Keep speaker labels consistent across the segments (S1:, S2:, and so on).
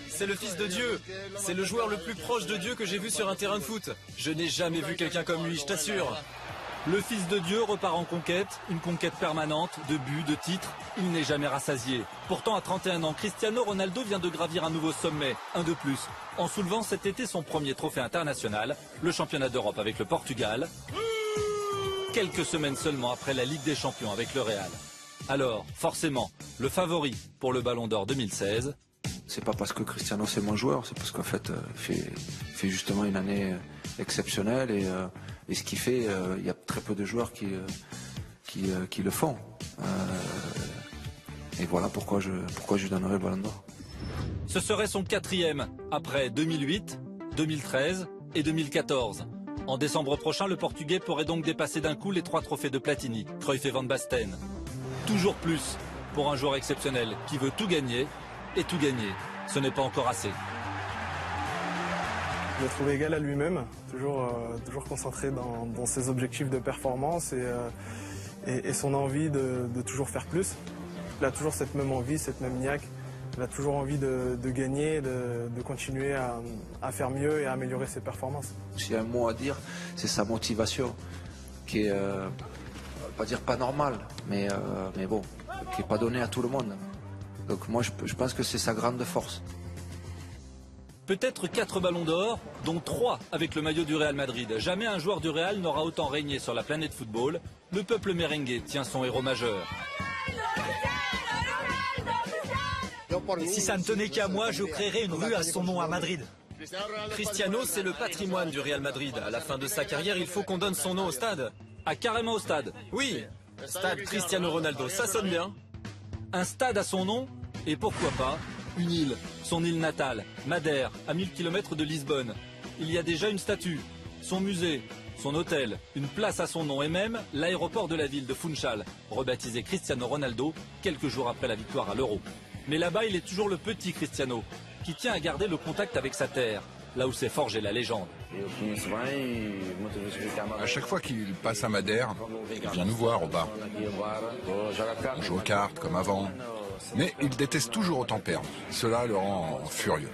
S1: C'est le fils de Dieu. C'est le joueur le plus proche de Dieu que j'ai vu sur un terrain de foot. Je n'ai jamais vu quelqu'un comme lui, je t'assure.
S2: Le fils de Dieu repart en conquête, une conquête permanente, de buts, de titres. Il n'est jamais rassasié. Pourtant, à 31 ans, Cristiano Ronaldo vient de gravir un nouveau sommet, un de plus, en soulevant cet été son premier trophée international, le championnat d'Europe avec le Portugal, quelques semaines seulement après la Ligue des Champions avec le Real. Alors, forcément, le favori pour le Ballon d'Or 2016...
S3: C'est pas parce que Cristiano c'est mon joueur, c'est parce qu'en fait il fait justement une année exceptionnelle et ce qu'il fait, il y a très peu de joueurs qui le font. Et voilà pourquoi je lui donnerai le Ballon d'Or.
S2: Ce serait son 4e, après 2008, 2013 et 2014. En décembre prochain, le Portugais pourrait donc dépasser d'un coup les 3 trophées de Platini, Cruyff et Van Basten. Toujours plus pour un joueur exceptionnel qui veut tout gagner. Et tout gagner, ce n'est pas encore assez.
S4: Je le trouve égal à lui-même, toujours concentré dans ses objectifs de performance et son envie de toujours faire plus. Il a toujours cette même envie, cette même niaque. Il a toujours envie de gagner, de continuer à faire mieux et à améliorer ses performances.
S3: S'il y a un mot à dire, c'est sa motivation, qui est, pas dire pas normale, mais bon, qui n'est pas donnée à tout le monde. Donc moi je pense que c'est sa grande force.
S2: Peut-être 4 ballons d'or, dont 3 avec le maillot du Real Madrid. Jamais un joueur du Real n'aura autant régné sur la planète football. Le peuple merengue tient son héros majeur.
S5: Si ça ne tenait qu'à moi, je créerais une rue à son nom à Madrid.
S1: Cristiano, c'est le patrimoine du Real Madrid. À la fin de sa carrière, il faut qu'on donne son nom au stade.
S2: Ah, carrément au stade?
S1: Oui, stade Cristiano Ronaldo, ça sonne bien.
S2: Un stade à son nom? Et pourquoi pas une île, son île natale, Madère, à 1000 km de Lisbonne. Il y a déjà une statue, son musée, son hôtel, une place à son nom et même l'aéroport de la ville de Funchal, rebaptisé Cristiano Ronaldo quelques jours après la victoire à l'Euro. Mais là-bas, il est toujours le petit Cristiano, qui tient à garder le contact avec sa terre, là où s'est forgée la légende.
S6: À chaque fois qu'il passe à Madère, il vient nous voir au bar. On joue aux cartes comme avant. Mais il déteste toujours autant perdre. Cela le rend furieux.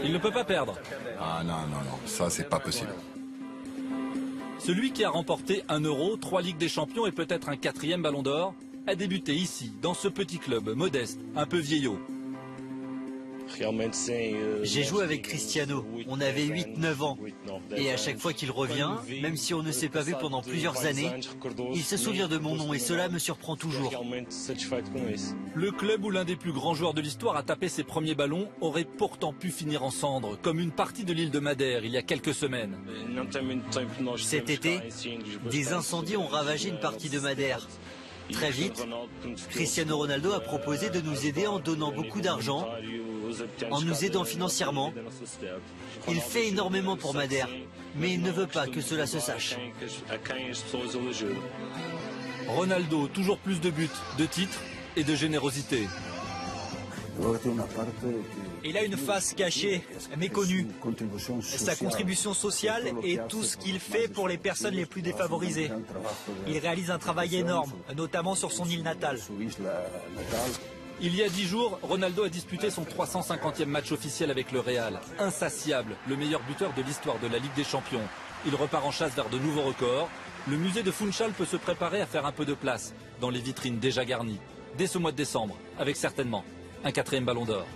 S2: Il ne peut pas perdre.
S6: Ah non, ça c'est pas possible.
S2: Celui qui a remporté un Euro, 3 Ligues des Champions et peut-être un 4e Ballon d'Or, a débuté ici, dans ce petit club modeste, un peu vieillot.
S5: J'ai joué avec Cristiano, on avait 8-9 ans. Et à chaque fois qu'il revient, même si on ne s'est pas vu pendant plusieurs années, il se souvient de mon nom et cela me surprend toujours.
S2: Le club où l'un des plus grands joueurs de l'histoire a tapé ses premiers ballons aurait pourtant pu finir en cendres, comme une partie de l'île de Madère il y a quelques semaines.
S5: Cet été, des incendies ont ravagé une partie de Madère. Très vite, Cristiano Ronaldo a proposé de nous aider en donnant beaucoup d'argent, en nous aidant financièrement. Il fait énormément pour Madère, mais il ne veut pas que cela se sache.
S2: Ronaldo, toujours plus de buts, de titres et de générosité.
S5: Il a une face cachée, méconnue. Sa contribution sociale et tout ce qu'il fait pour les personnes les plus défavorisées. Il réalise un travail énorme, notamment sur son île natale.
S2: Il y a 10 jours, Ronaldo a disputé son 350e match officiel avec le Real. Insatiable, le meilleur buteur de l'histoire de la Ligue des Champions. Il repart en chasse vers de nouveaux records. Le musée de Funchal peut se préparer à faire un peu de place dans les vitrines déjà garnies. Dès ce mois de décembre, avec certainement un 4e Ballon d'Or.